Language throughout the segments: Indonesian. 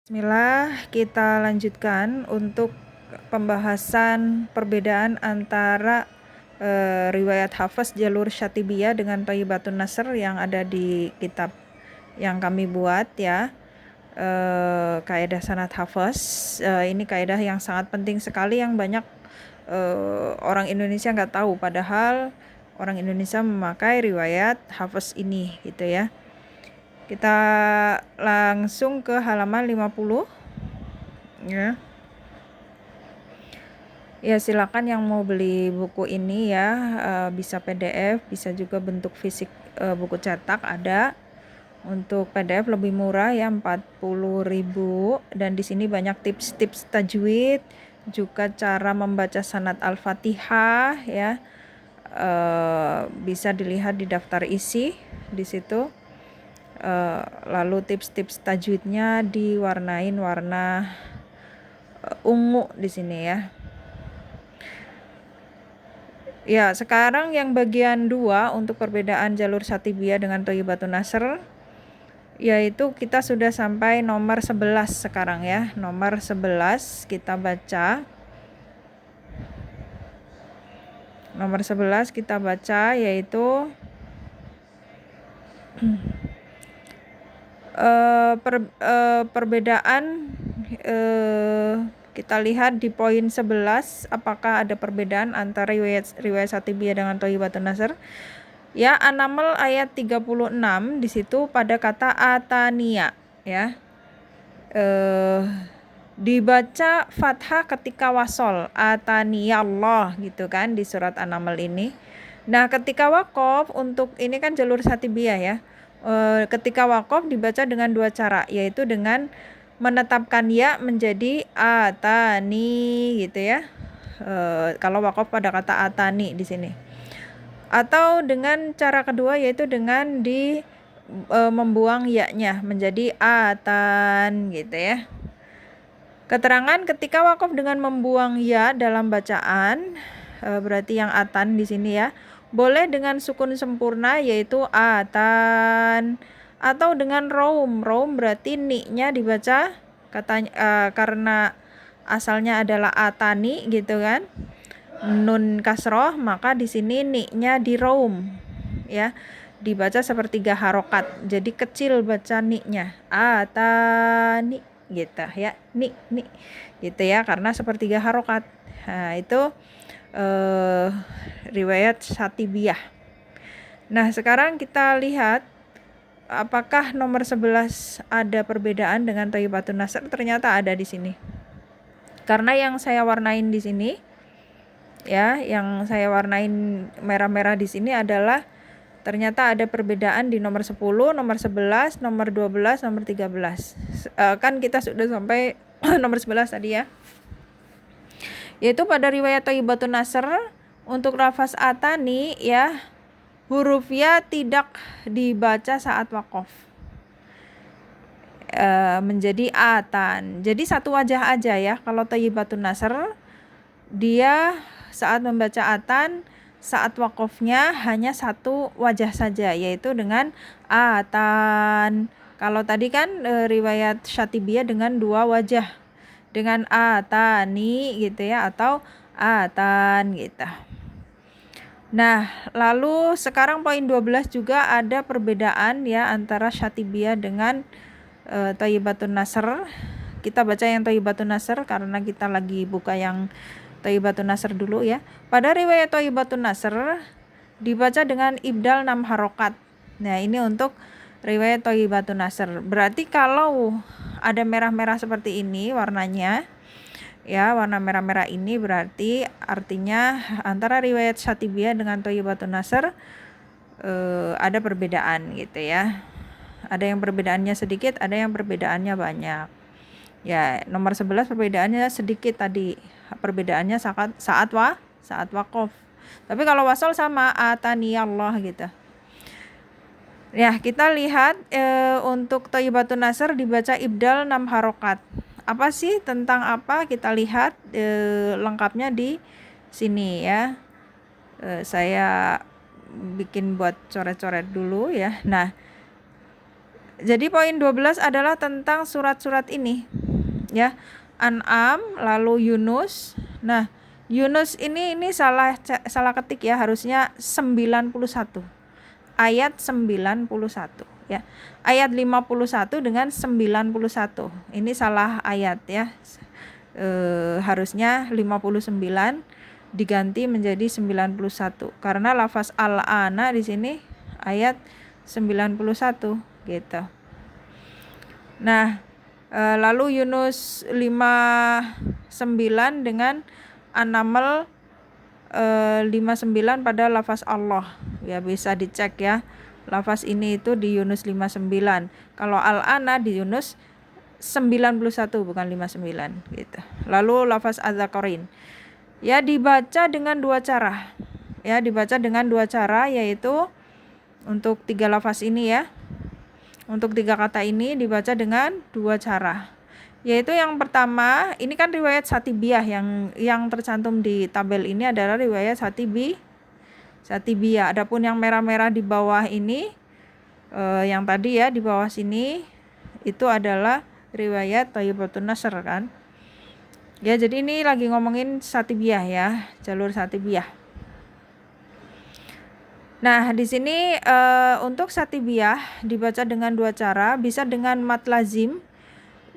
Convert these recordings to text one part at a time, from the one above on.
Bismillah, kita lanjutkan untuk pembahasan perbedaan antara riwayat Hafs jalur Syatibiyah dengan Thayyibatun Nasr yang ada di kitab yang kami buat ya. Kaidah sanad Hafs, ini kaidah yang sangat penting sekali yang banyak orang Indonesia nggak tahu, padahal orang Indonesia memakai riwayat Hafs ini gitu ya. Kita langsung ke halaman 50 ya. Ya silakan yang mau beli buku ini ya, bisa PDF, bisa juga bentuk fisik buku cetak ada. Untuk PDF lebih murah ya, 40.000, dan di sini banyak tips-tips tajwid, juga cara membaca sanad Al-Fatihah ya. Bisa dilihat di daftar isi di situ. Lalu tips-tips tajwidnya diwarnain warna ungu di sini ya. Ya, sekarang yang bagian 2 untuk perbedaan jalur Syatibiyah dengan Thayyibatun Nasr, yaitu kita sudah sampai nomor 11 sekarang ya. Nomor 11 kita baca. Nomor 11 kita baca yaitu perbedaan, kita lihat di poin 11 apakah ada perbedaan antara riwayat Syatibiyah dengan Thayyibatun Nasr. Ya, An-Naml ayat 36 di situ pada kata atania ya. Dibaca fathah ketika wasol, atania Allah gitu kan di surat An-Naml ini. Nah, ketika waqaf untuk ini kan jalur Syatibiyah ya. Ketika waqaf dibaca dengan dua cara, yaitu dengan menetapkan ya menjadi atani gitu ya. Kalau waqaf pada kata atani di sini. Atau dengan cara kedua yaitu dengan membuang ya-nya menjadi atan gitu ya. Keterangan ketika waqaf dengan membuang ya dalam bacaan, berarti yang atan di sini ya. Boleh dengan sukun sempurna yaitu atan, atau dengan raum. Raum berarti ni-nya dibaca katanya karena asalnya adalah atani gitu kan. Nun kasroh, maka di sini ni-nya di raum ya. Dibaca sepertiga harokat. Jadi kecil baca ni-nya. Atani gitu ya. Ni gitu ya, karena sepertiga harokat. Nah, itu riwayat Syatibiyah. Nah, sekarang kita lihat apakah nomor 11 ada perbedaan dengan Thayyibatun Nasr. Ternyata ada di sini. Karena yang saya warnain di sini ya, yang saya warnain merah-merah di sini adalah ternyata ada perbedaan di nomor 10, nomor 11, nomor 12, nomor 13. Kan kita sudah sampai nomor 11 tadi ya. Yaitu pada riwayat Thayyibatun Nasr untuk lafaz atani ya, huruf ya tidak dibaca saat waqaf. Menjadi atan. Jadi satu wajah aja ya. Kalau Thayyibatun Nasr dia saat membaca atan, saat waqafnya hanya satu wajah saja, yaitu dengan atan. Kalau tadi kan riwayat Syatibiyah dengan dua wajah, dengan atani gitu ya, atau atan gitu. Nah, lalu sekarang poin 12 juga ada perbedaan ya antara Syatibiyah dengan Thayyibatun Nasr. Kita baca yang Thayyibatun Nasr karena kita lagi buka yang Thayyibatun Nasr dulu ya. Pada riwayat Thayyibatun Nasr dibaca dengan ibdal 6 harokat. Nah, ini untuk riwayat Thayyibatun Nasr. Berarti kalau ada merah-merah seperti ini warnanya ya, warna merah-merah ini berarti artinya antara riwayat Syatibiyah dengan Thayyibatun Nasr ada perbedaan gitu ya. Ada yang perbedaannya sedikit, ada yang perbedaannya banyak. Ya, nomor 11 perbedaannya sedikit tadi. Perbedaannya saat waqaf. Tapi kalau wasol sama atani Allah gitu. Ya, kita lihat untuk Thayyibatun Nasr dibaca ibdal 6 harokat. Apa sih, tentang apa? Kita lihat lengkapnya di sini ya. Saya bikin buat coret-coret dulu ya. Nah, Jadi poin 12 adalah tentang surat-surat ini ya. An'am, lalu Yunus. Nah, Yunus ini salah ketik ya, harusnya 91. Ayat 91 ya. Ayat 51 dengan 91. Ini salah ayat ya. Harusnya 59 diganti menjadi 91 karena lafaz al-ana di sini ayat 91 gitu. Nah, lalu Yunus 59 dengan An-Naml 59 pada lafaz Allah. Ya bisa dicek ya. Lafaz ini itu di Yunus 59. Kalau al-ana di Yunus 91 bukan 59 gitu. Lalu lafaz az-zakarin. Ya dibaca dengan dua cara. Ya dibaca dengan dua cara, yaitu untuk 3 lafaz ini ya. Untuk 3 kata ini dibaca dengan dua cara. Yaitu yang pertama, ini kan riwayat Satibiyah yang tercantum di tabel ini adalah riwayat Satibiyah. Adapun yang merah-merah di bawah ini yang tadi ya di bawah sini itu adalah riwayat Thayyibatun Nasr kan. Ya, jadi ini lagi ngomongin Satibiyah ya, jalur Satibiyah. Nah, di sini untuk Satibiyah dibaca dengan dua cara, bisa dengan mat lazim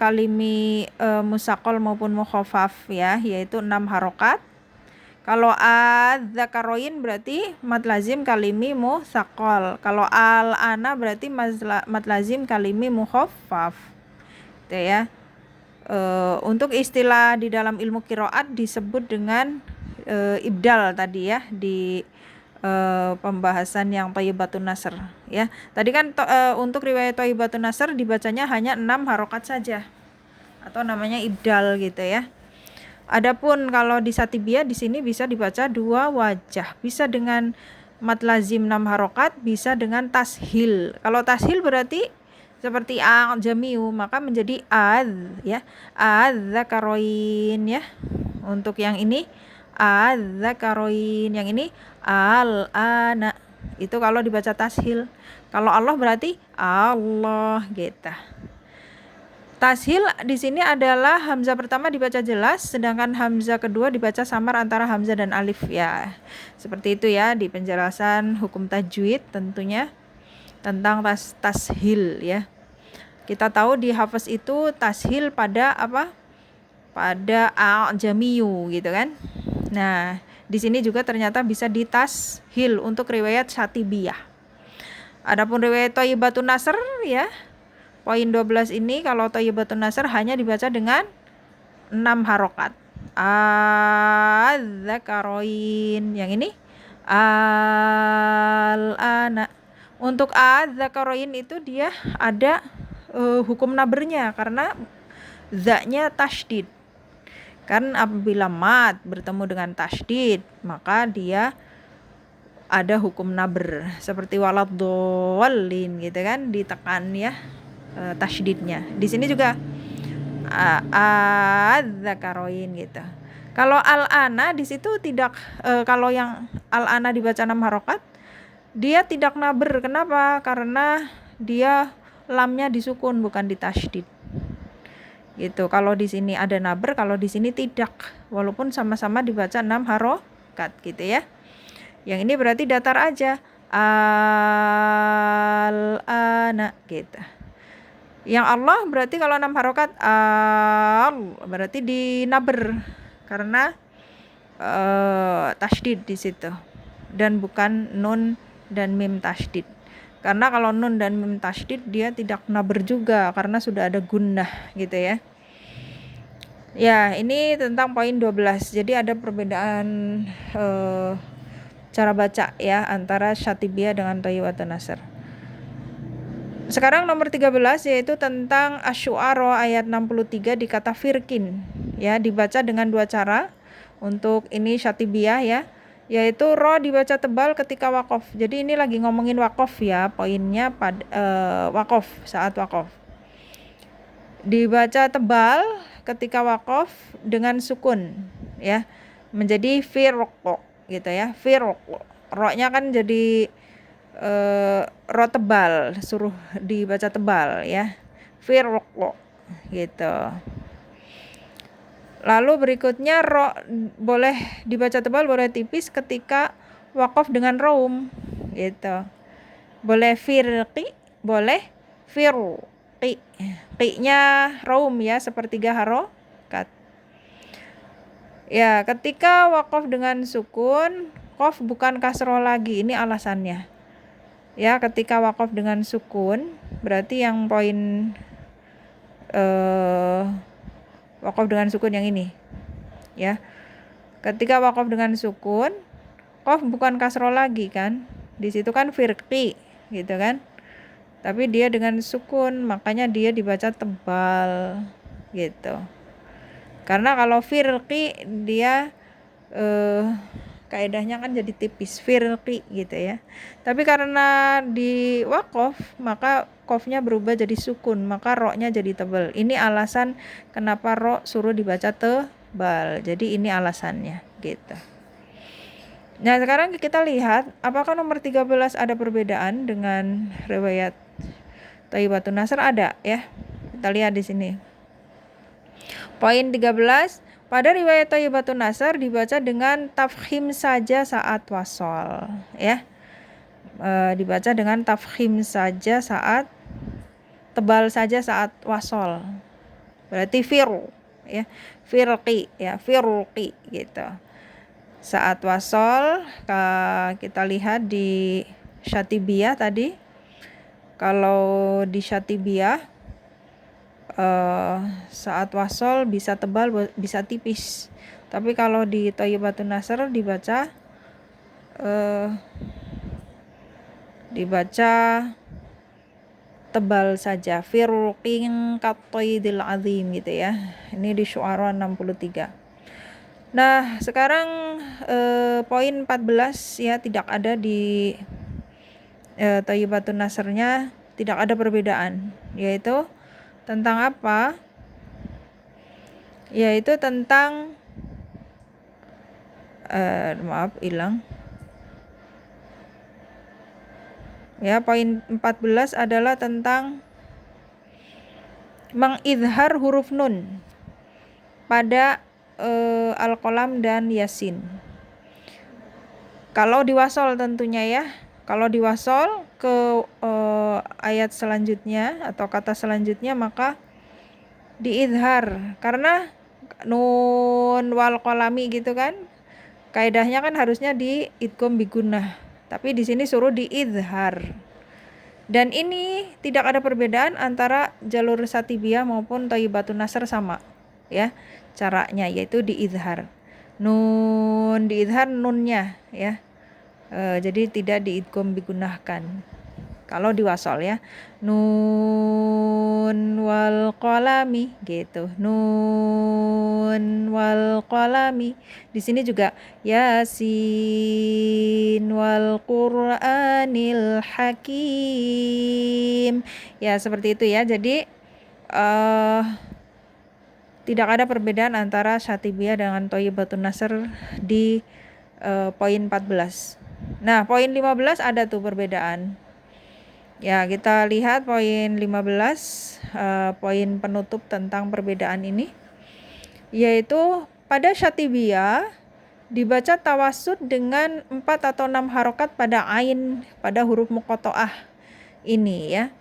kalimi musaqal maupun mukhafaf ya, yaitu 6 harokat. Kalau az-zakaroin berarti mat lazim kalimi musaqal. Kalau al-ana berarti mat lazim kalimi mukhaffaf. Gitu ya. Untuk istilah di dalam ilmu qiraat disebut dengan ibdal tadi ya di pembahasan yang Thayyibatun Nasr ya. Tadi kan untuk riwayat Thayyibatun Nasr dibacanya hanya 6 harokat saja atau namanya ibdal gitu ya. Adapun kalau di Satibiyah di sini bisa dibaca 2 wajah, bisa dengan mat lazim 6 harokat, bisa dengan tashil. Kalau tashil berarti seperti al-jami'u, maka menjadi az ya, az-zakaroin ya. Untuk yang ini az-zakaroin, yang ini al-ana. Itu kalau dibaca tashil. Kalau Allah berarti Allah gitu. Tashil di sini adalah hamzah pertama dibaca jelas, sedangkan hamzah kedua dibaca samar antara hamzah dan alif ya. Seperti itu ya di penjelasan hukum tajwid tentunya tentang tashil ya. Kita tahu di hafaz itu tashil pada apa? Pada al-jamiyu gitu kan. Nah, di sini juga ternyata bisa ditashil untuk riwayat Satibiyah. Adapun riwayat Thayyibatun Nasr ya. Poin 12 ini kalau Thayyibatun Nasr hanya dibaca dengan 6 harokat. Az-zakaroin, yang ini al-ana. Untuk az-zakaroin itu dia ada hukum nabernya karena zaknya tasydid. Kan apabila mat bertemu dengan tasydid, maka dia ada hukum naber seperti waladhdallin gitu kan, ditekan ya tasydidnya. Di sini juga az-zakaroin gitu. Kalau al-ana di situ tidak kalau yang al-ana dibaca 6 harokat, dia tidak naber. Kenapa? Karena dia lamnya disukun bukan ditasydid. Gitu. Kalau di sini ada naber, kalau di sini tidak. Walaupun sama-sama dibaca 6 harokat gitu ya. Yang ini berarti datar aja. Al-ana gitu. Yang Allah berarti kalau 6 harokat berarti dinaber karena tasydid di situ dan bukan nun dan mim tasydid. Karena kalau nun dan mim tasydid dia tidak naber juga karena sudah ada gunnah gitu ya. Ya, ini tentang poin 12. Jadi ada perbedaan cara baca ya antara Satibiyah dengan Thayyibatun Nasr. Sekarang nomor 13 yaitu tentang Asy-Syu'ara ayat 63 di kata firkin. Ya, dibaca dengan dua cara. Untuk ini Satibiyah ya, yaitu ro dibaca tebal ketika waqaf. Jadi ini lagi ngomongin waqaf ya, poinnya pada waqaf, saat waqaf. Dibaca tebal ketika waqaf dengan sukun ya. Menjadi firq gitu ya, firq. Ro-nya kan jadi ro tebal, suruh dibaca tebal ya. Firqo gitu. Lalu berikutnya ro boleh dibaca tebal, boleh tipis ketika waqaf dengan raum gitu. Boleh firqi, boleh firqi. Qi-nya raum ya, sepertiga harokat. Ya, ketika waqaf dengan sukun, qaf bukan kasroh lagi. Ini alasannya. Ya, ketika waqaf dengan sukun, berarti yang poin waqaf dengan sukun yang ini. Ya. Ketika waqaf dengan sukun, qaf bukan kasroh lagi kan? Di situ kan firqi gitu kan? Tapi dia dengan sukun, makanya dia dibaca tebal gitu. Karena kalau firqi dia kaidahnya kan jadi tipis, firqi gitu ya. Tapi karena di waqaf, maka qafnya berubah jadi sukun, maka ro-nya jadi tebal. Ini alasan kenapa ro suruh dibaca tebal. Jadi ini alasannya gitu. Nah, sekarang kita lihat apakah nomor 13 ada perbedaan dengan riwayat Thayyibatun Nasr. Ada ya. Kita lihat di sini. Poin 13, pada riwayat Thayyibatun Nasr dibaca dengan tafkhim saja saat wasol ya. Dibaca dengan tafkhim saja saat tebal saja saat wasol. Berarti firu ya. Firqi ya, firqi gitu. Saat wasol kita lihat di Syatibiyah tadi. Kalau di Syatibiyah saat wasol bisa tebal bisa tipis. Tapi kalau di Thayyibatun Nasr dibaca tebal saja, firqin qatidil azim gitu ya. Ini di Syu'ara 63. Nah, sekarang poin 14 ya, tidak ada di Thayyibatun Nasrnya, tidak ada perbedaan, yaitu tentang apa? Yaitu tentang hilang. Ya, poin 14 adalah tentang mengizhar huruf nun pada Al-Qalam dan Yasin. Kalau diwasol tentunya ya. Kalau diwasol ke ayat selanjutnya atau kata selanjutnya, maka diizhar. Karena nun wal qalami gitu kan. Kaidahnya kan harusnya di idgham bigunnah. Tapi di sini suruh diizhar. Dan ini tidak ada perbedaan antara jalur Syatibiyah maupun Thayyibatun Nasr, sama ya caranya, yaitu diizhar. Nun diizhar nunnya ya. Jadi tidak diidgham digunakan kalau diwasol ya. Nun wal qalami gitu. Nun wal qalami. Di sini juga Yasin wal Qur'anil Hakim. Ya, seperti itu ya. Jadi tidak ada perbedaan antara Syatibiyah dengan Thayyibatun Nasr di poin 14. Nah, poin 15 ada tuh perbedaan. Ya, kita lihat poin 15, poin penutup tentang perbedaan ini, yaitu pada Syatibiyah dibaca tawassut dengan 4 atau 6 harokat pada ain, pada huruf muqatta'ah ini ya,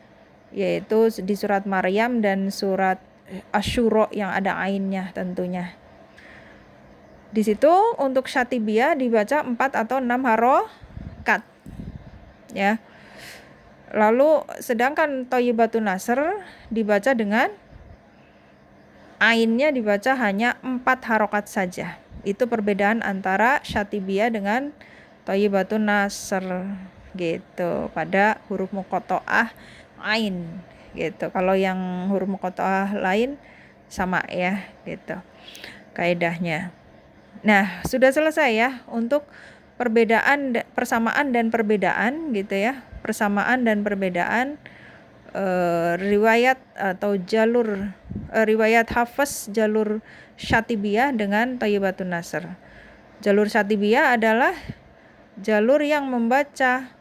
yaitu di surat Maryam dan surat Asy-Syura yang ada ainnya tentunya. Di situ untuk Syatibiyah dibaca 4 atau 6 harokat ya. Lalu sedangkan Thayyibatun Nasr dibaca dengan ainnya dibaca hanya 4 harokat saja. Itu perbedaan antara Syatibiyah dengan Thayyibatun Nasr gitu pada huruf muqatta'ah ain gitu. Kalau yang huruf muqatta'ah lain sama ya gitu kaidahnya. Nah, sudah selesai ya untuk perbedaan, persamaan dan perbedaan gitu ya. Persamaan dan perbedaan riwayat atau jalur riwayat Hafs jalur Syatibiyah dengan Thayyibatun Nasr. Jalur Syatibiyah adalah jalur yang membaca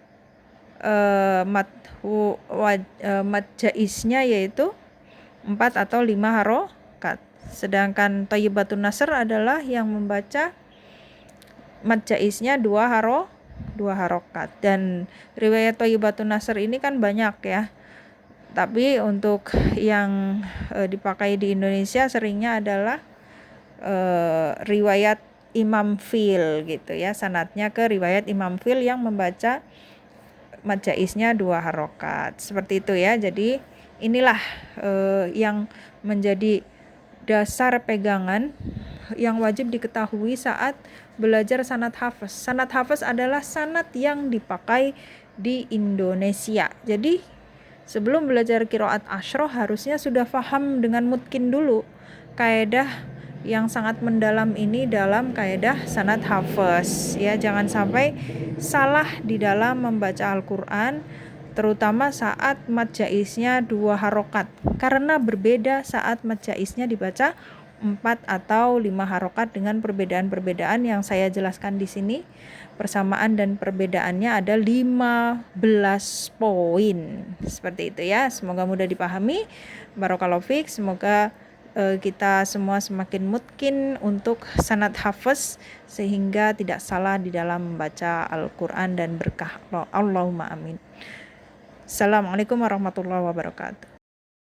mad jaiznya yaitu 4 atau 5 harokat. Sedangkan Thayyibatun Nasr adalah yang membaca mad jaiznya 2 harokat. Dan riwayat Thayyibatun Nasr ini kan banyak ya. Tapi untuk yang dipakai di Indonesia seringnya adalah riwayat Imam Fil gitu ya, sanadnya ke riwayat Imam Fil yang membaca mad jaiznya 2 harokat seperti itu ya. Jadi inilah yang menjadi dasar pegangan yang wajib diketahui saat belajar sanad hafaz. Sanad hafaz adalah sanad yang dipakai di Indonesia. Jadi sebelum belajar qiraat asyroh harusnya sudah paham dengan mutkin dulu kaidah yang sangat mendalam ini dalam kaidah sanad hafaz ya. Jangan sampai salah di dalam membaca Al-Qur'an, terutama saat mad jaiznya 2 harokat, karena berbeda saat mad jaiznya dibaca 4 atau 5 harokat dengan perbedaan-perbedaan yang saya jelaskan di sini. Persamaan dan perbedaannya ada 15 poin. Seperti itu ya. Semoga mudah dipahami. Barakallahu fiik. Semoga kita semua semakin mutkin untuk sanad hafaz sehingga tidak salah di dalam membaca Al-Qur'an dan berkah. Allahumma amin. Assalamualaikum warahmatullahi wabarakatuh.